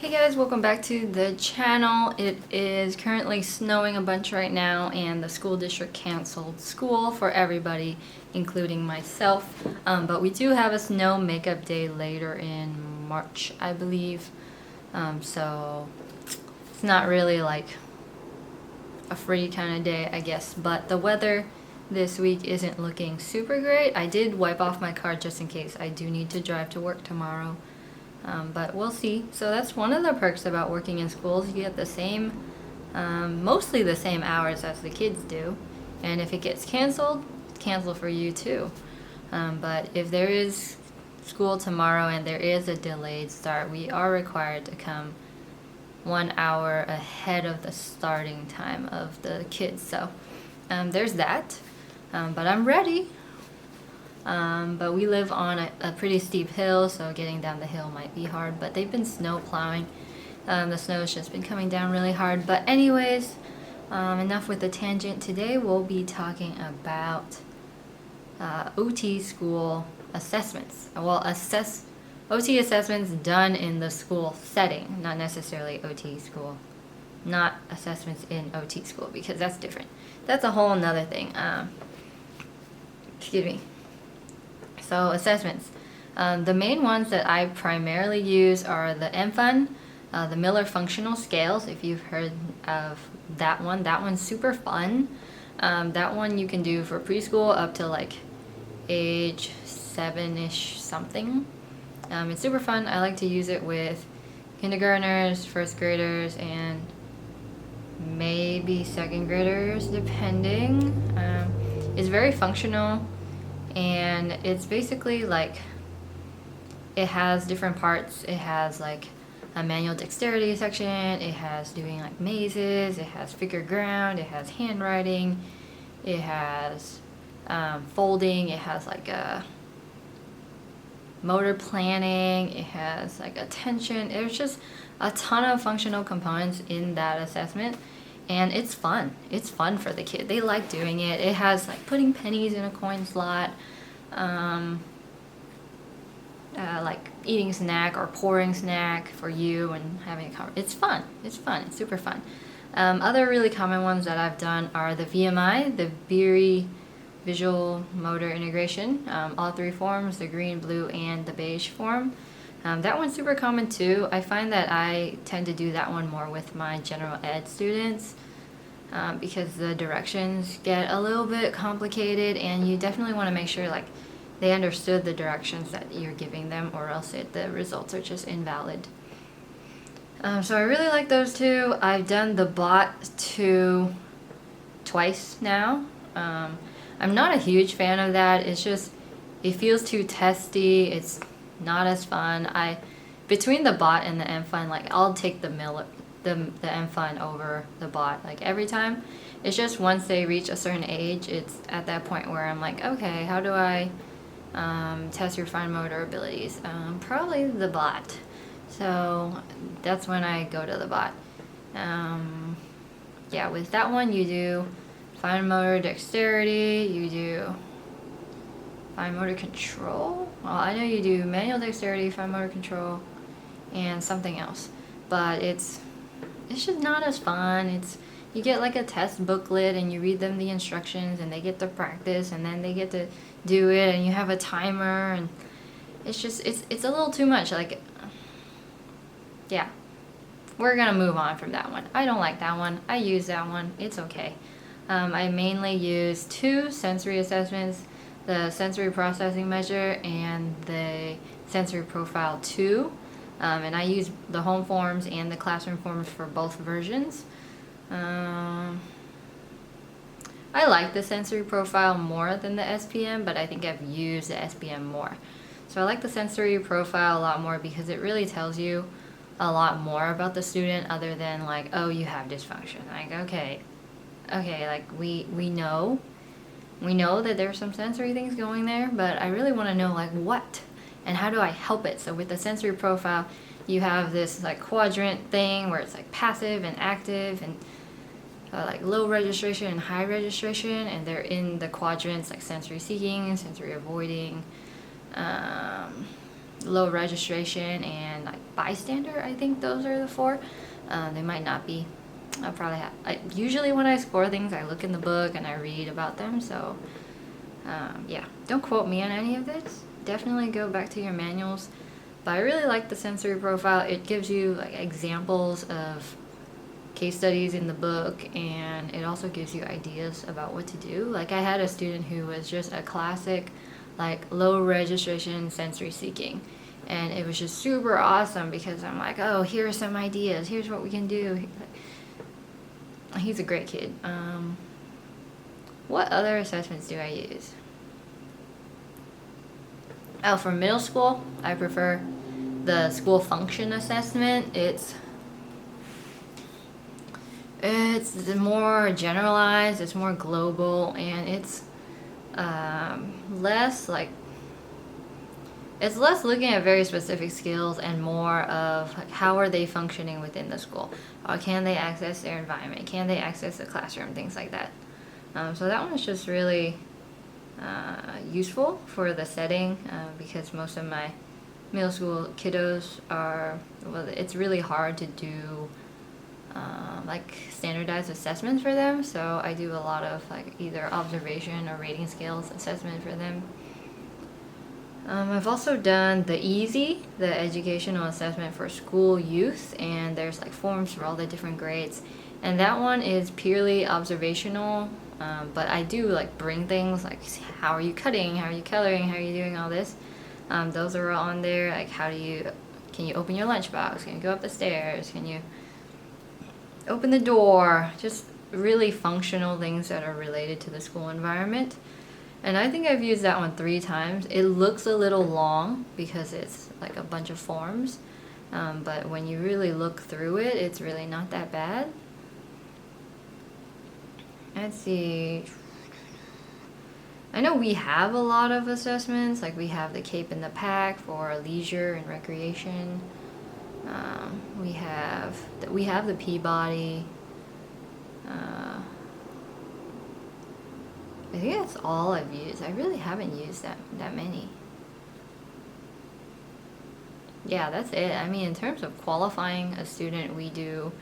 Hey guys, welcome back to the channel. It is currently snowing a bunch right now and the school district canceled school for everybody, including myself. But we do have a snow makeup day later in March, I believe. So it's not really like a free kind of day, I guess. But the weather this week isn't looking super great. I did wipe off my car just in case I do need to drive to work tomorrow. But we'll see. So that's one of the perks about working in schools. You get the same, mostly the same hours as the kids do. And if it gets canceled, it's canceled for you too. But if there is school tomorrow and there is a delayed start, we are required to come 1 hour ahead of the starting time of the kids. So there's that. But I'm ready. But we live on a pretty steep hill, so getting down the hill might be hard, but they've been snow plowing. The snow's just been coming down really hard. But anyways, enough with the tangent. Today we'll be talking about OT school assessments. Well, OT assessments done in the school setting, not necessarily OT school. Not assessments in OT school, because that's different. That's a whole nother thing. Excuse me. So assessments. The main ones that I primarily use are the MFUN, the Miller Functional Scales, if you've heard of that one. That one's super fun. That one you can do for preschool up to like age 7-ish something. It's super fun. I like to use it with kindergartners, first graders, and maybe second graders, depending. It's very functional. And it's basically like, it has different parts. It has like a manual dexterity section, it has doing like mazes, it has figure ground, it has handwriting, it has folding, it has like a motor planning, it has like attention. There's just a ton of functional components in that assessment. And it's fun. It's fun for the kid. They like doing it. It has like putting pennies in a coin slot, like eating snack or pouring snack for you and having a conversation. It's fun. It's fun. It's super fun. Other really common ones that I've done are the VMI, the Beery Visual Motor Integration, all three forms, the green, blue, and the beige form. That one's super common too. I find that I tend to do that one more with my general ed students because the directions get a little bit complicated, and you definitely want to make sure like they understood the directions that you're giving them, or else the results are just invalid. So I really like those two. I've done the bot 2 twice now. I'm not a huge fan of that. It's just, it feels too testy. It's not as fun. Between the bot and the MFUN, like I'll take the MFUN over the bot like every time. It's just once they reach a certain age, it's at that point where I'm like, okay, how do I test your fine motor abilities? Probably the bot. So that's when I go to the bot. Yeah, with that one you do fine motor dexterity, you do fine motor control. Well, I know you do manual dexterity, fine motor control, and something else. But it's just not as fun. You get like a test booklet and you read them the instructions and they get to practice and then they get to do it and you have a timer, and it's a little too much. Like, yeah, we're gonna move on from that one. I don't like that one. I use that one. It's okay. I mainly use 2 sensory assessments, the sensory processing measure and the sensory profile 2. And I use the home forms and the classroom forms for both versions. I like the sensory profile more than the SPM, but I think I've used the SPM more. So I like the sensory profile a lot more because it really tells you a lot more about the student, other than like, oh, you have dysfunction. Like, okay, like we know that there's some sensory things going there, but I really want to know like what and how do I help it. So with the sensory profile, you have this like quadrant thing where it's like passive and active, and like low registration and high registration, and they're in the quadrants like sensory seeking, sensory avoiding, low registration and like bystander. I think those are the 4. They might not be. I'll probably have. Usually when I score things, I look in the book and I read about them. So yeah, don't quote me on any of this. Definitely go back to your manuals. But I really like the sensory profile. It gives you like examples of case studies in the book, and it also gives you ideas about what to do. Like I had a student who was just a classic like low registration sensory seeking, and it was just super awesome because I'm like, oh, here are some ideas, here's what we can do. He's a great kid. What other assessments do I use? Oh, for middle school, I prefer the school function assessment. It's more generalized, it's more global, and it's less looking at very specific skills and more of like, how are they functioning within the school? Or can they access their environment? Can they access the classroom? Things like that. So that one's just really useful for the setting because most of my middle school kiddos are, well, it's really hard to do like standardized assessments for them, so I do a lot of like either observation or rating scales assessment for them. I've also done the EASY, the educational assessment for school youth, and there's like forms for all the different grades, and that one is purely observational, but I do like bring things like how are you cutting, how are you coloring, how are you doing all this. Those are all on there, like can you open your lunchbox, can you go up the stairs, can you open the door, just really functional things that are related to the school environment. And I think I've used that one 3 times. It looks a little long because it's like a bunch of forms, but when you really look through it, it's really not that bad. Let's see. I know we have a lot of assessments, like we have the CAPE and the PAC for leisure and recreation. We have the Peabody. I think that's all I've used. I really haven't used that many. Yeah, that's it. I mean, in terms of qualifying a student, we do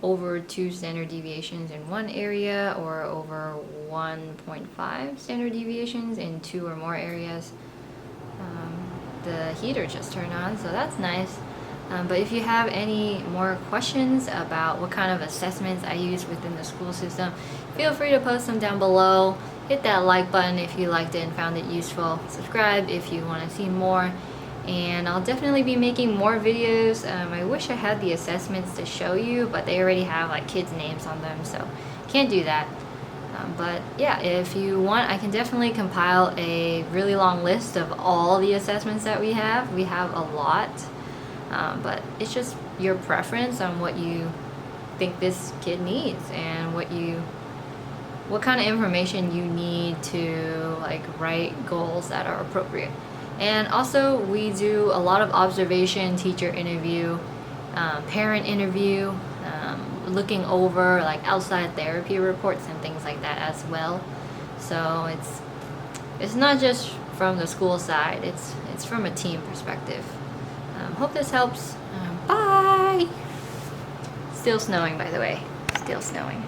over 2 standard deviations in one area or over 1.5 standard deviations in 2 or more areas. The heater just turned on, so that's nice. But if you have any more questions about what kind of assessments I use within the school system, feel free to post them down below. Hit that like button if you liked it and found it useful. Subscribe if you want to see more. And I'll definitely be making more videos. I wish I had the assessments to show you, but they already have like kids' names on them, so can't do that. But yeah, if you want, I can definitely compile a really long list of all the assessments that we have. We have a lot. But it's just your preference on what you think this kid needs and what kind of information you need to like write goals that are appropriate. And also we do a lot of observation, teacher interview, parent interview, looking over like outside therapy reports and things like that as well. So it's not just from the school side, it's from a team perspective. Hope this helps. Bye! Still snowing, by the way. Still snowing.